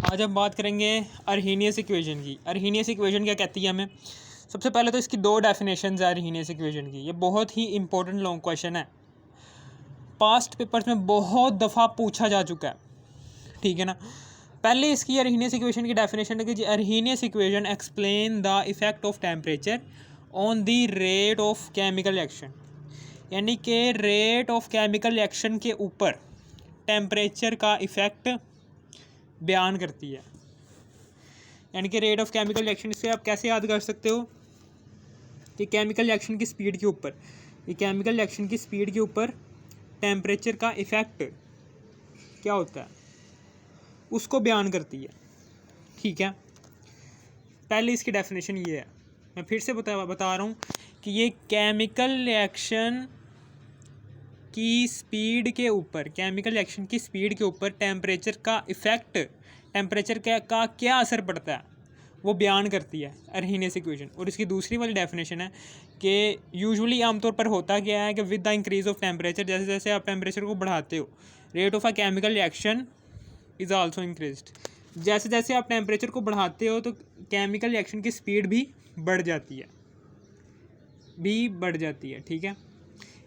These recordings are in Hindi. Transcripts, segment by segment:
आज हम बात करेंगे अर्हीनियस इक्वेशन की। अर्हीनियस इक्वेशन क्या कहती है हमें? सबसे पहले तो इसकी दो डेफिनेशंस है अर्हीनियस इक्वेशन की। ये बहुत ही इंपॉर्टेंट लॉन्ग क्वेश्चन है, पास्ट पेपर्स में बहुत दफ़ा पूछा जा चुका है, ठीक है ना। पहले इसकी अर्हीनियस इक्वेशन की डेफिनेशन है कि Arrhenius equation explain the effect of temperature on the rate of chemical reaction, यानी कि रेट ऑफ केमिकल रिएक्शन के ऊपर टेम्परेचर का इफ़ेक्ट बयान करती है। यानी कि रेट ऑफ केमिकल रिएक्शन से आप कैसे याद कर सकते हो कि केमिकल रिएक्शन की स्पीड के ऊपर, ये केमिकल रिएक्शन की स्पीड के ऊपर टेम्परेचर का इफ़ेक्ट क्या होता है उसको बयान करती है, ठीक है। पहले इसकी डेफिनेशन ये है, मैं फिर से बता रहा हूँ कि ये केमिकल रिएक्शन की स्पीड के ऊपर, केमिकल रिएक्शन की स्पीड के ऊपर टेम्परेचर का इफ़ेक्ट, टेम्परेचर का क्या असर पड़ता है वो बयान करती है अर्हीनियस इक्वेशन। और इसकी दूसरी वाली डेफिनेशन है कि यूजुअली आमतौर पर होता क्या है कि with the increase of temperature, जैसे जैसे आप टेम्परेचर को बढ़ाते हो, rate of a chemical reaction is also increased. जैसे जैसे आप टेम्परेचर को बढ़ाते हो तो केमिकल रिएक्शन की स्पीड भी बढ़ जाती है, ठीक है।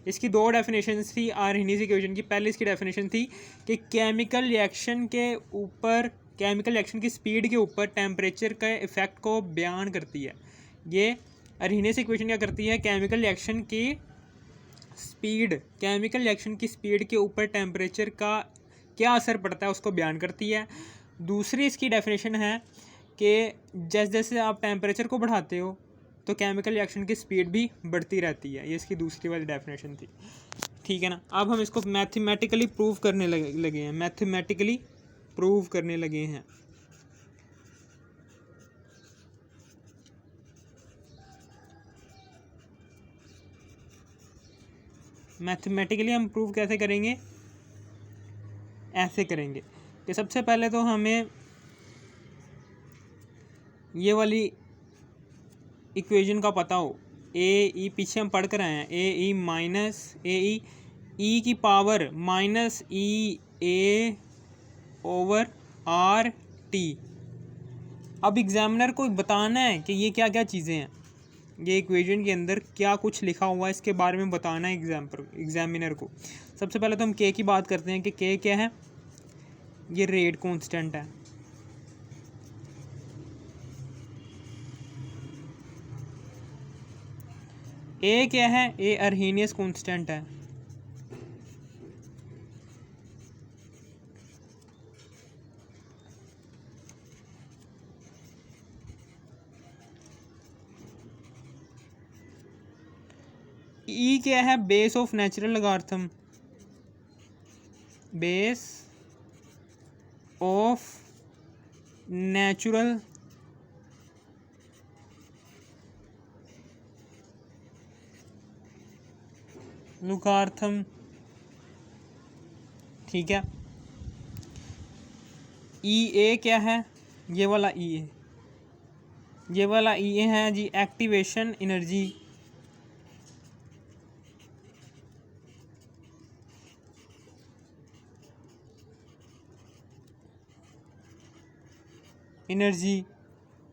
इसकी दो डेफिनेशन थी अर्हीनियस इक्वेशन की। पहले इसकी डेफिनेशन थी कि केमिकल रिएक्शन के ऊपर, केमिकल रिएक्शन की स्पीड के ऊपर टेम्परेचर के इफ़ेक्ट को बयान करती है। ये अर्हीनियस इक्वेशन क्या करती है? केमिकल रिएक्शन की स्पीड, केमिकल रिएक्शन की स्पीड के ऊपर टेम्परेचर का क्या असर पड़ता है उसको बयान करती है। दूसरी इसकी डेफिनेशन है कि जैसे जैसे आप टेम्परेचर को बढ़ाते हो तो केमिकल रिएक्शन की स्पीड भी बढ़ती रहती है। ये इसकी दूसरी वाली डेफिनेशन थी, ठीक है ना। अब हम इसको मैथमेटिकली प्रूव करने लगे हैं, मैथमेटिकली प्रूव करने लगे हैं। मैथमेटिकली हम प्रूव कैसे करेंगे? ऐसे करेंगे कि सबसे पहले तो हमें ये वाली इक्वेशन का पता हो, ए ई, पीछे हम पढ़ कर आए हैं, ए ई माइनस ए ई की power minus E A over R T. अब एग्जामिनर को बताना है कि ये क्या क्या चीज़ें हैं, ये इक्वेशन के अंदर क्या कुछ लिखा हुआ है इसके बारे में बताना है एग्जामिनर को। सबसे पहले तो हम के की बात करते हैं कि के क्या है? ये रेट कांस्टेंट है, ए क्या है? ए अर्हीनियस कांस्टेंट है, ई क्या है? Base of natural logarithm, base of natural logarithm, ठीक है। ई ए क्या है? ये वाला ई ए, ये वाला ई ए है जी एक्टिवेशन एनर्जी, एनर्जी।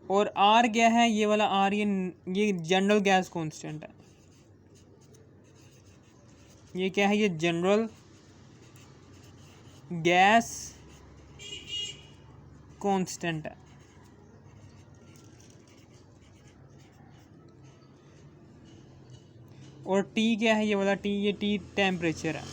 और आर क्या है? ये वाला आर, ये जनरल गैस कांस्टेंट है। ये क्या है? ये जनरल गैस कांस्टेंट है। और टी क्या है? ये वाला टी, ये टी टेम्परेचर है।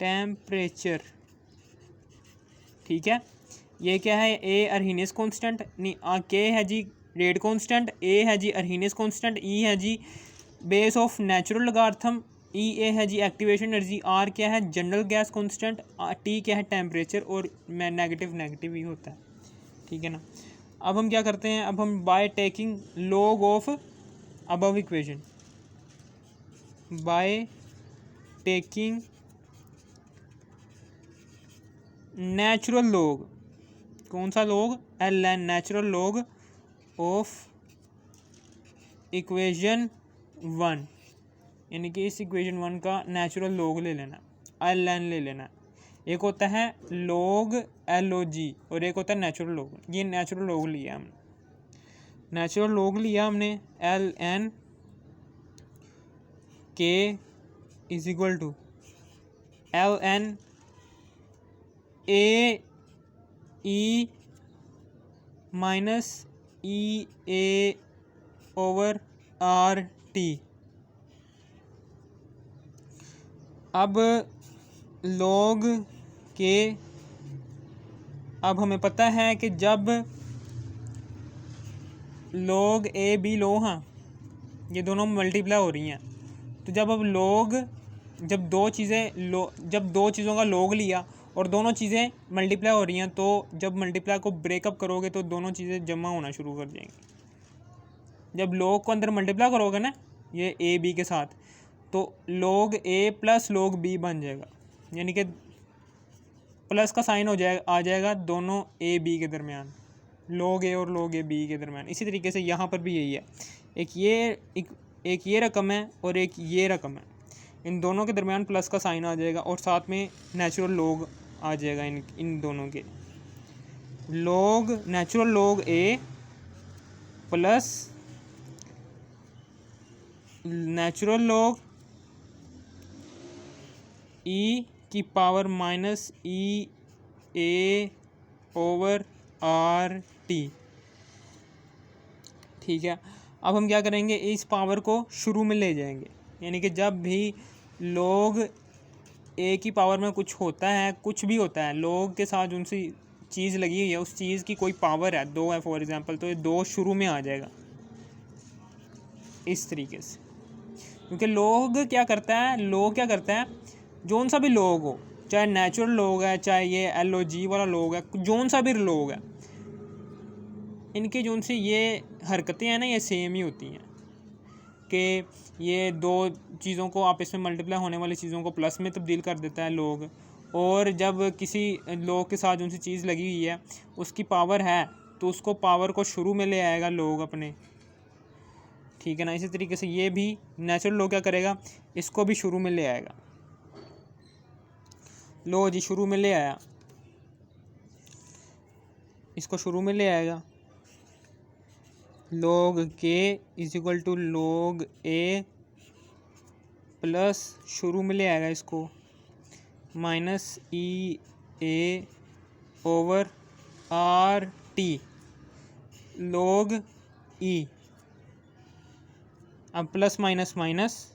टेम्परेचर, ठीक है। ये क्या है? ए अर्हीनियस कांस्टेंट, नहीं के है जी रेट कांस्टेंट, ए है जी अर्हीनियस कांस्टेंट, ई है जी बेस ऑफ नेचुरल लॉगरिथम, ई ए है जी एक्टिवेशन एनर्जी, आर क्या है? जनरल गैस कांस्टेंट, टी क्या है? टेम्परेचर। और नेगेटिव नेगेटिव ही होता है, ठीक है ना। अब हम क्या करते हैं? अब हम by taking log of above equation, by taking natural log, कौन सा log? ln, natural log of equation one, यानी कि इस इक्वेशन वन का नेचुरल लॉग ले लेना, एल एन ले लेना। एक होता है लॉग एल ओ जी और एक होता है नेचुरल लॉग। ये नेचुरल लॉग लिया हमने, नेचुरल लॉग लिया हमने L N K is equal to L N A E minus E A over R T. अब लॉग के, अब हमें पता है कि जब लॉग ए बी लो, हाँ ये दोनों मल्टीप्लाई हो रही हैं, तो जब अब लॉग, जब दो चीज़ों का लॉग लिया और दोनों चीज़ें मल्टीप्लाई हो रही हैं, तो जब मल्टीप्लाई को ब्रेकअप करोगे तो दोनों चीज़ें जमा होना शुरू कर जाएंगी। जब लॉग को अंदर मल्टीप्लाई करोगे ना ये ए बी के साथ, तो log A plus log B बन जाएगा, यानी कि प्लस का साइन आ जाएगा दोनों ए बी के दरमियान, लॉग ए और लॉग ए बी के दरमियान। इसी तरीके से यहाँ पर भी यही है, एक ये रकम है और एक ये रकम है, इन दोनों के दरमियान प्लस का साइन आ जाएगा और साथ में नेचुरल लॉग आ जाएगा इन दोनों के। Log natural log A plus natural log ई की power minus E A over R T. ठीक है, अब हम क्या करेंगे, इस पावर को शुरू में ले जाएंगे, यानी कि जब भी लॉग ए की पावर में कुछ होता है, कुछ भी होता है, लॉग के साथ जो सी चीज़ लगी हुई है उस चीज़ की कोई पावर है, 2 है फॉर एग्जांपल, तो ये 2 शुरू में आ जाएगा इस तरीके से। क्योंकि लॉग क्या करता है, जोन सा भी लॉग हो, चाहे नेचुरल लॉग है, चाहे ये एल ओ जी वाला लॉग है, जोन सा भी लॉग है, इनके जोन से ये हरकतें हैं ना, ये सेम ही होती हैं कि ये दो चीज़ों को आपस में मल्टीप्लाई होने वाली चीज़ों को प्लस में तब्दील कर देता है लॉग, और जब किसी लॉग के साथ जो सी चीज़ लगी हुई है उसकी पावर है तो उसको पावर को शुरू में ले आएगा लॉग अपने। ठीक है ना, इसी तरीके से ये भी नेचुरल लॉग क्या करेगा, इसको भी शुरू में ले आएगा। लो जी शुरू में ले आया, इसको शुरू में ले आएगा, log K is equal to log A plus शुरू में ले आएगा इसको minus E A over R T log E. अब plus minus minus,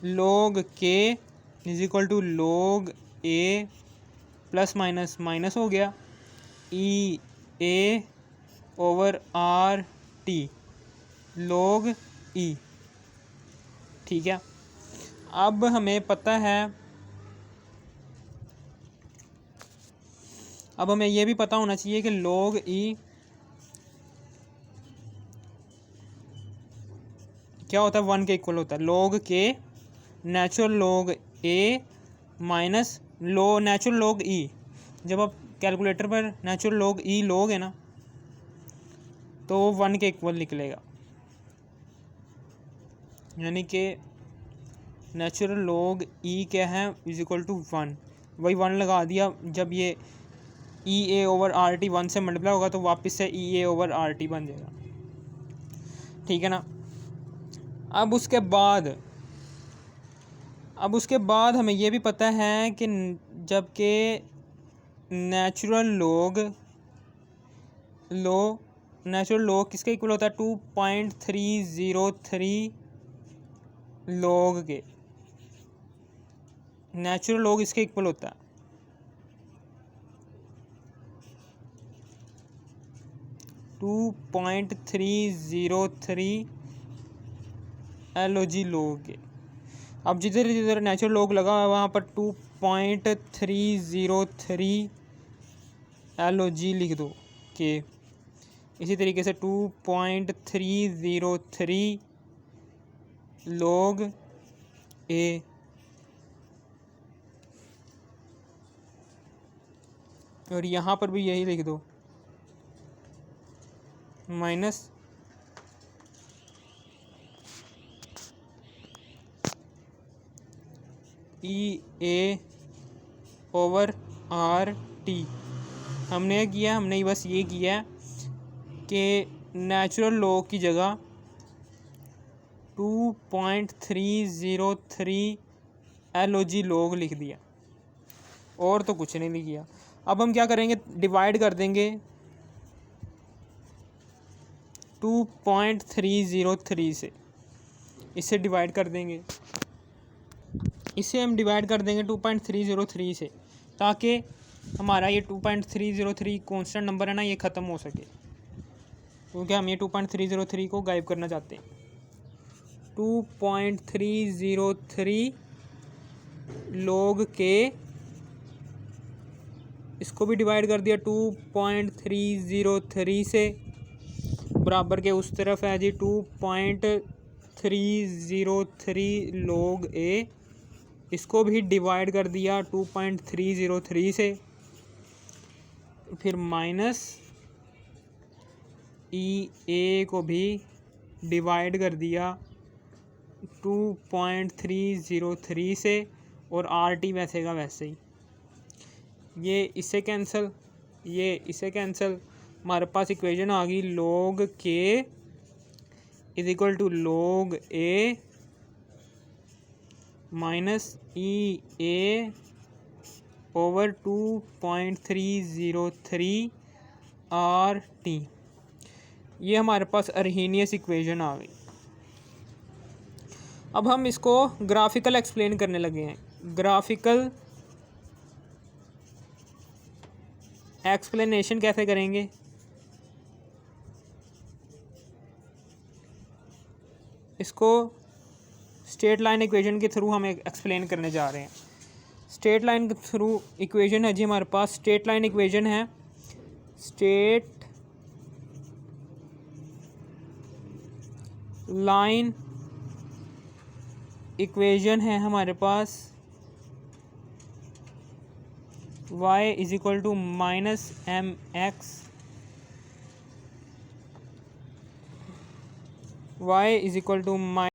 log K is equal to log A plus minus minus हो गया, E A over R T log E. ठीक है, अब हमें पता है, अब हमें यह भी पता होना चाहिए कि लॉग ई क्या होता है, 1 के इक्वल होता है। लॉग के नेचुरल लॉग ए माइनस नेचुरल लॉग ई, जब आप कैलकुलेटर पर नेचुरल लॉग ई लोगे ना तो वो 1 के इक्वल निकलेगा, यानी कि नेचुरल लॉग ई क्या है, इज इक्वल टू 1, वही 1 लगा दिया। जब ये ई ए ओवर आर टी 1 से मल्टीप्लाई होगा तो वापस से ई ए ओवर आर टी बन जाएगा। ठीक है ना, अब उसके बाद हमें ये भी पता है कि जबकि नेचुरल लॉग किसके इक्वल होता है, 2.303 लॉग के, नेचुरल लॉग इसके इक्वल होता है 2.303 LOG लॉग के। अब जिधर जिधर नेचुरल लॉग लगा हुआ है वहाँ पर 2.303 LOG लिख दो के। इसी तरीके से 2.303 लॉग ए और यहाँ पर भी यही लिख दो माइनस EA ओवर RT। हमने किया, हमने बस ये किया कि नेचुरल लॉग की जगह 2.303 LOG लॉग लिख दिया, और तो कुछ नहीं किया। अब हम क्या करेंगे, डिवाइड कर देंगे 2.303 से, इससे डिवाइड कर देंगे, इसे हम डिवाइड कर देंगे 2.303 से, ताकि हमारा ये 2.303 कांस्टेंट नंबर है ना, ये ख़त्म हो सके, क्योंकि हम ये 2.303 को गायब करना चाहते हैं। 2.303 log के, इसको भी डिवाइड कर दिया 2.303 से, बराबर के उस तरफ है जी 2.303 log A, इसको भी डिवाइड कर दिया 2.303 से, फिर माइनस EA को भी डिवाइड कर दिया 2.303 से, और RT वैसे का वैसे ही, ये इससे कैंसिल, ये इससे कैंसिल, हमारे पास इक्वेशन आ गई log K is equal to log A minus EA over 2.303 RT। ये हमारे पास अर्हीनियस इक्वेशन आ गई। अब हम इसको ग्राफिकल एक्सप्लेन करने लगे हैं। ग्राफिकल एक्सप्लेनेशन कैसे करेंगे, इसको स्ट्रेट लाइन इक्वेशन के थ्रू हम एक्सप्लेन करने जा रहे हैं। स्ट्रेट लाइन के थ्रू इक्वेशन है जी हमारे पास, स्ट्रेट लाइन इक्वेशन है, स्ट्रेट लाइन इक्वेशन है हमारे पास y is equal to -mx, y is equal to